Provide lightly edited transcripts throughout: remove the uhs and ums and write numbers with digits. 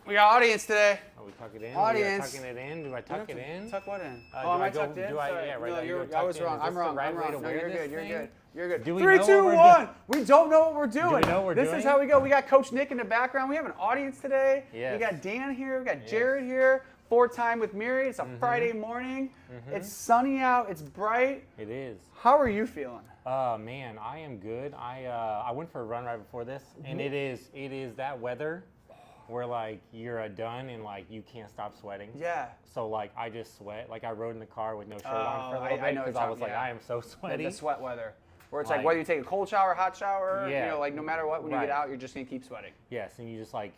We got audience today. Oh, we tuck it in? Audience. We are tucking it in? Do I tuck it in? Tuck what in? Do am I I go- tucked in? do I- Sorry. yeah, right, No, I go I tucked was in. wrong. Is I'm this the wrong. right I'm way wrong. to No, wear you're this good. You're thing? good. You're good. Do we 3, know 2, what we're 1. We don't know what we're doing. Do we know what we're This doing? is how we go. We got Coach Nick in the background. We have an audience today. Yes. We got Dan here. We got Yes. Jared here. 4-time with Myriad. It's a Friday morning. It's sunny out. It's bright. It is. How are you feeling? Man, I am good. I went for a run right before this, and it is that weather where like you're done and like you can't stop sweating. Yeah. So like I just sweat. Like I rode in the car with no shirt on for a I little bit know because what I you're was like, talking- I am so sweaty. The sweat weather. Where it's like Like- whether you take a cold shower, hot shower, Yeah. you know, like no matter what, when you Right. get out, you're just going to keep sweating. Yes, and you just like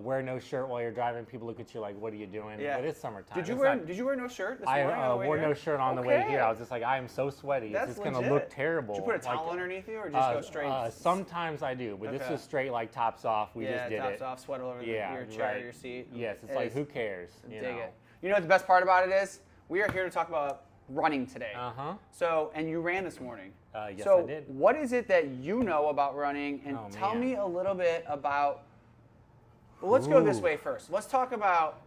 wear no shirt while you're driving. People look at you like, what are you doing? Yeah. But it's summertime. Did you It's wear not- no shirt this I morning on the way wore here? no shirt on the way Okay. here. I was just like, I am so sweaty. That's It's just gonna legit. look terrible. Did you put a towel Like, underneath you or just go straight? Sometimes I do, but this Okay. is straight like tops off. We yeah, just did tops it. off, sweat all over Yeah, your chair, right. your seat. Yes, it's It like is. who cares? You Dig know? it. You know what the best part about it is? We are here to talk about running today. Uh-huh. So, and you ran this morning. Yes, so I did. what is it that you know about running? And Oh, tell man. me a little bit about. Well, let's go this Ooh. way first. Let's talk about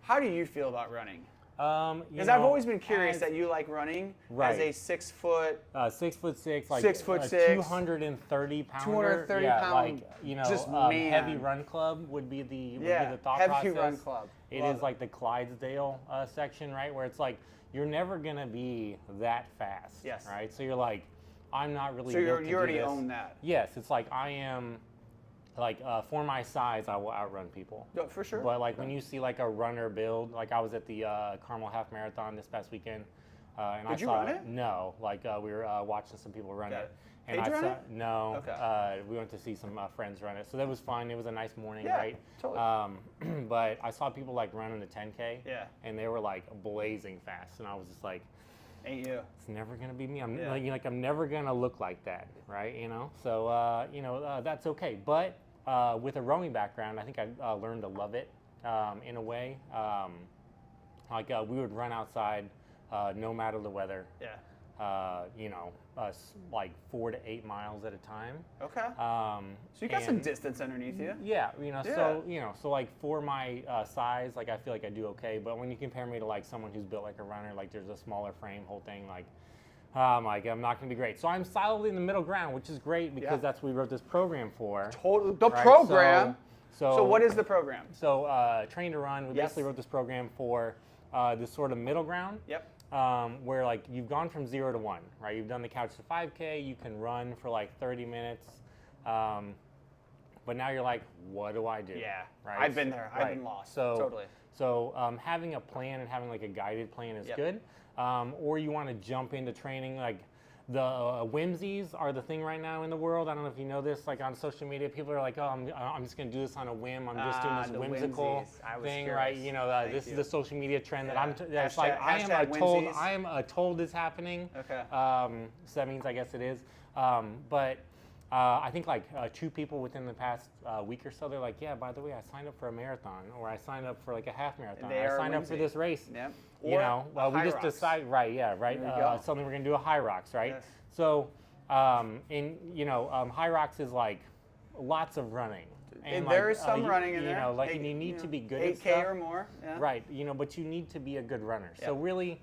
how do you feel about running? You Because I've know, always been curious as- that you like running as Right. a 6 foot. 6'6", like 6'6", 230 pounder. 230 yeah, pound, like you know, just heavy man. run club would be the thought heavy process. run club. It Love is like the Clydesdale section, right, where it's like you're never gonna be that fast. Yes. Right. So you're like, I'm not really. So built to you do already this. own that. Yes, it's like I am. Like for my size, I will outrun people. Yeah, for sure. But like when you see like a runner build, like I was at the Carmel Half Marathon this past weekend, and Did I you saw run it? No, like we were watching some people run Got it. it. And Paige I run saw, it? no, Okay. we went to see some friends run it, so that was fun. It was a nice morning, Yeah, right? totally. But I saw people like running the 10K, Yeah. and they were like blazing fast, and I was just like, Ain't you? it's never gonna be me. I'm Yeah. like I'm never gonna look like that, right? You know, so that's okay. But with a rowing background, I think I learned to love it in a way. We would run outside no matter the weather. Yeah. Like 4 to 8 miles at a time. Okay. So you got some and- distance underneath you. Yeah, Yeah. so like for my size, like I feel like I do okay. But when you compare me to like someone who's built like a runner, like there's a smaller frame, whole thing, like I'm not gonna be great. So I'm solidly in the middle ground, which is great because Yeah. that's what we wrote this program for. Total. The right? program. So So what is the program? So Train to Run, we Yes. basically wrote this program for this sort of middle ground. Yep. Where like you've gone from 0 to 1, right? You've done the couch to 5K, you can run for like 30 minutes, but now you're like, what do I do? Yeah. right. I've been there. I've Right. been lost. So Totally. So having a plan and having like a guided plan is Yep. good. Or you want to jump into training like. The whimsies are the thing right now in the world. I don't know if you know this. Like on social media, people are like, "Oh, I'm just gonna do this on a whim. I'm just doing this the whimsical whimsies. I was thing, curious. right?" You know, Thank this you. is the social media trend that Yeah. that's like I am Hashtag told whimsies. I am told is happening. Okay. So that means I guess it is. But I think like 2 people within the past week or so, they're like, "Yeah, by the way, I signed up for a marathon, or I signed up for like a half marathon. They I are signed up for whimsy. this race." Yep. You Or know, a we just HYROX. decide, right? Yeah, right. There you go. Something we're gonna do a HYROX, right? Yes. So, HYROX is like lots of running. And there is some you- running in you there. know, like, Eight- and you need you to know, be good at 8K stuff. or more. Yeah. Right, but you need to be a good runner. So Yeah. really,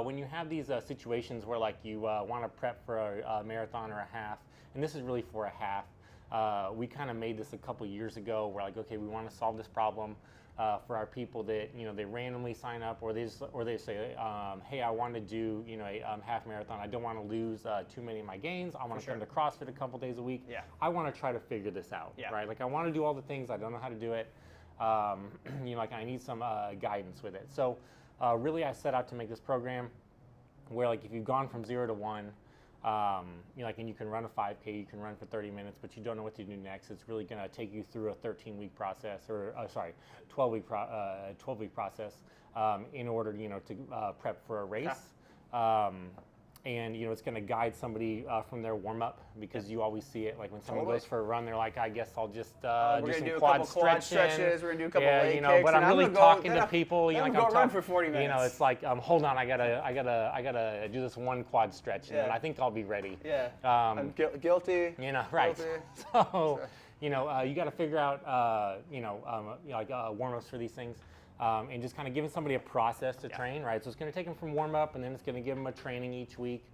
when you have these situations where like you want to prep for a marathon or a half, and this is really for a half, we kind of made this a couple years ago. We're like, okay, we want to solve this problem for our people that they randomly sign up, or they say, hey, I want to do a half marathon. I don't want to lose too many of my gains. I want to come to CrossFit a couple days a week. Yeah. I want to try to figure this out. Yeah. Right, like I want to do all the things. I don't know how to do it. Like I need some guidance with it. So really, I set out to make this program where like if you've gone from 0 to 1, and you can run a 5K, you can run for 30 minutes, but you don't know what to do next. It's really going to take you through a 13-week process, 12-week process in order, to prep for a race. And it's going to guide somebody from their warm-up, because you always see it. Like when someone goes for a run, they're like, I guess I'll just do some quad stretches. We're gonna do a couple leg kicks. But I'm really talking to people. I'm gonna run for 40 minutes. It's like, hold on, I gotta do this one quad stretch, and then I think I'll be ready. Yeah. I'm guilty. Right. Guilty. So, you got to figure out, warm-ups for these things. And just kind of giving somebody a process to train, right? So it's going to take them from warm up, and then it's going to give them a training each week,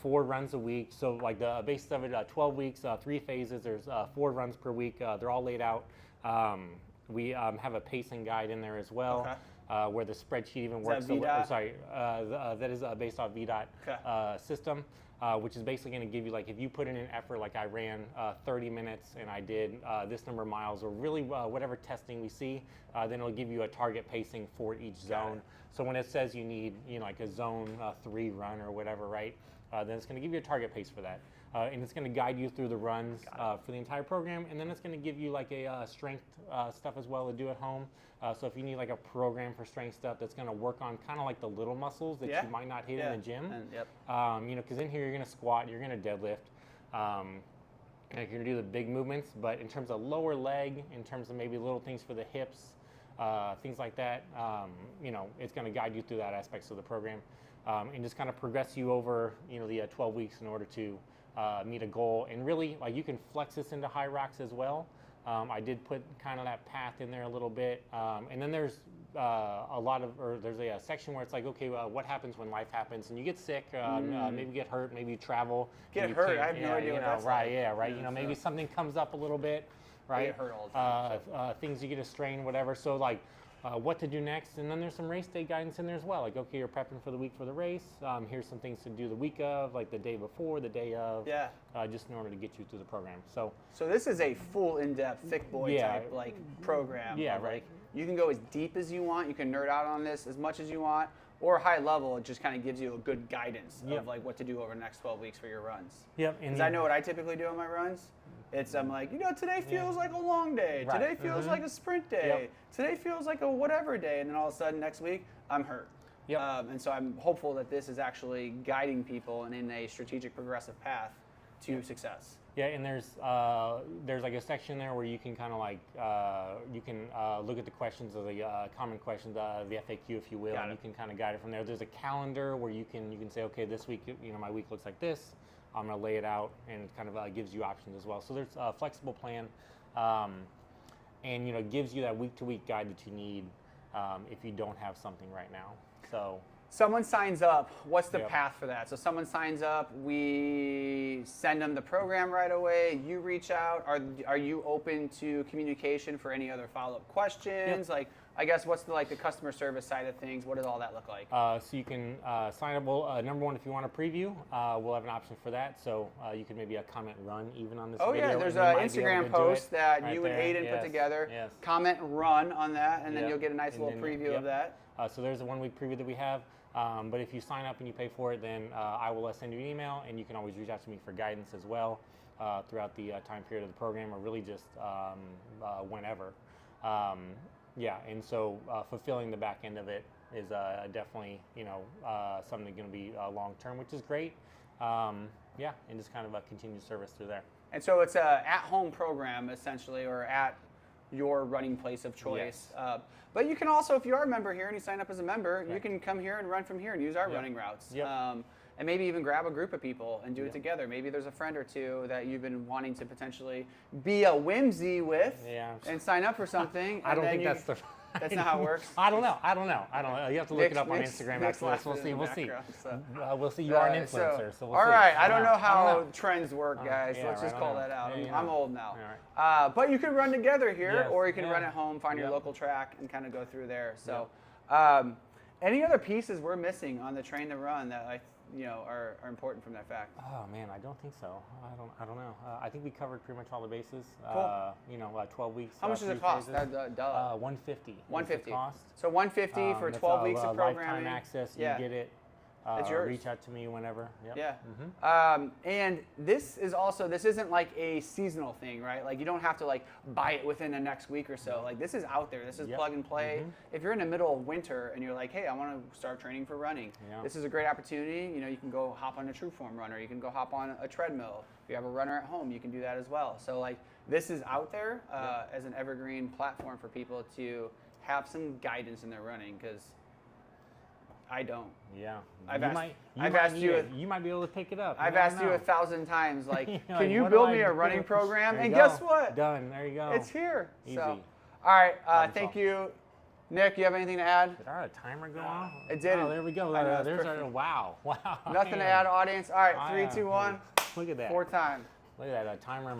4 runs a week. So like the basis of it, 12 weeks, 3 phases. There's 4 runs per week. They're all laid out. We have a pacing guide in there as well, where the spreadsheet even works. Is that VDOT? That is based off VDOT system. Which is basically going to give you, like, if you put in an effort, like I ran 30 minutes and I did this number of miles, or really whatever testing we see, then it'll give you a target pacing for each zone. So when it says you need, like a zone 3 run or whatever, right, then it's going to give you a target pace for that. And it's going to guide you through the runs for the entire program, and then it's going to give you like a strength stuff as well to do at home. So if you need like a program for strength stuff that's going to work on kind of like the little muscles that you might not hit in the gym, because in here you're going to squat, you're going to deadlift, and you're going to do the big movements. But in terms of lower leg, in terms of maybe little things for the hips, things like that, it's going to guide you through that aspects of the program, and just kind of progress you over the 12 weeks in order to meet a goal. And really, like, you can flex this into HYROX as well. I did put kind of that path in there a little bit, and then there's there's a section where it's like, okay, what happens when life happens and you get sick, maybe get hurt, maybe you travel. Get hurt? I have no idea what that's right, like. right. Maybe something comes up a little bit, right? I get hurt all the time. Things you get a strain, whatever. So like, what to do next, and then there's some race day guidance in there as well. Like, okay, you're prepping for the week for the race. Here's some things to do the week of, like the day before, the day of. Just in order to get you through the program. So this is a full, in-depth, thick boy type like program. Yeah, right. Like, you can go as deep as you want. You can nerd out on this as much as you want, or high level. It just kind of gives you a good guidance of like what to do over the next 12 weeks for your runs. Yep. Because I know what I typically do on my runs. I'm like, today feels like a long day. Right. Today feels like a sprint day. Today feels like a whatever day. And then all of a sudden next week, I'm hurt. And so I'm hopeful that this is actually guiding people and in a strategic progressive path to success. Yeah, and there's like a section there where you can kind of like look at the questions of the common questions, the FAQ, if you will, and you can kind of guide it from there. There's a calendar where you can say, okay, this week, my week looks like this. I'm going to lay it out, and it kind of gives you options as well. So there's a flexible plan, and gives you that week-to-week guide that you need if you don't have something right now. So someone signs up. What's the path for that? So someone signs up. We send them the program right away. You reach out. Are you open to communication for any other follow-up questions? Like, I guess what's the customer service side of things? What does all that look like? So you can sign up. Well, number one, if you want a preview, we'll have an option for that. So you can maybe comment run even on this video. Oh yeah, there's an Instagram post that you and Aiden put together. Yes. Comment run on that, and then you'll get a nice little preview of that. So there's a 1-week preview that we have. But if you sign up and you pay for it, then I will send you an email, and you can always reach out to me for guidance as well throughout the time period of the program, or really just whenever. And so fulfilling the back end of it is definitely something going to be long term, which is great. And just kind of a continued service through there. And so it's a at-home program essentially, or at your running place of choice. Yes. But you can also, if you are a member here and you sign up as a member, you can come here and run from here and use our running routes. And maybe even grab a group of people and do it together. Maybe there's a friend or two that you've been wanting to potentially be a whimsy with and sign up for something. I don't think that's the... That's not how it works. I don't know. You have to look it up on Instagram after this. We'll see. You are an influencer, so we'll see. All right. I don't know how trends work, guys. Let's just call that out. I'm old now. But you can run together here, or you can run at home, find your local track, and kind of go through there. So, any other pieces we're missing on the train to run that are important from that fact? Oh man, I don't think so. I don't know. I think we covered pretty much all the bases. Cool. 12 weeks. How much does it cost? $150. $150. Cost. So $150 for 12 weeks of programming. Lifetime access. You get it. It's yours. Reach out to me whenever. Yep. Yeah. And this isn't like a seasonal thing, right? Like, you don't have to buy it within the next week or so. Like, this is out there. This is plug and play. If you're in the middle of winter and you're like, hey, I want to start training for running, this is a great opportunity. You can go hop on a true form runner. You can go hop on a treadmill. If you have a runner at home, you can do that as well. So this is out there as an evergreen platform for people to have some guidance in their running, because I don't. Yeah. I've you asked- might, you I've might asked need you it. You might be able to pick it up. I've never asked you know. 1,000 times, like, You're can like, you what do build I me a do? running program? There you And go. guess what? Done. There you go. It's here. Easy. So, all right. Problem Thank solved. you, Nick. You have anything to add? Did our timer go off? It didn't. Oh, there we go. I know, it's There's our perfect. wow. Wow. Nothing to man. add, audience. All right, Oh, 3, yeah. 2, 1. Look at that. 4 times. Look at that timer in my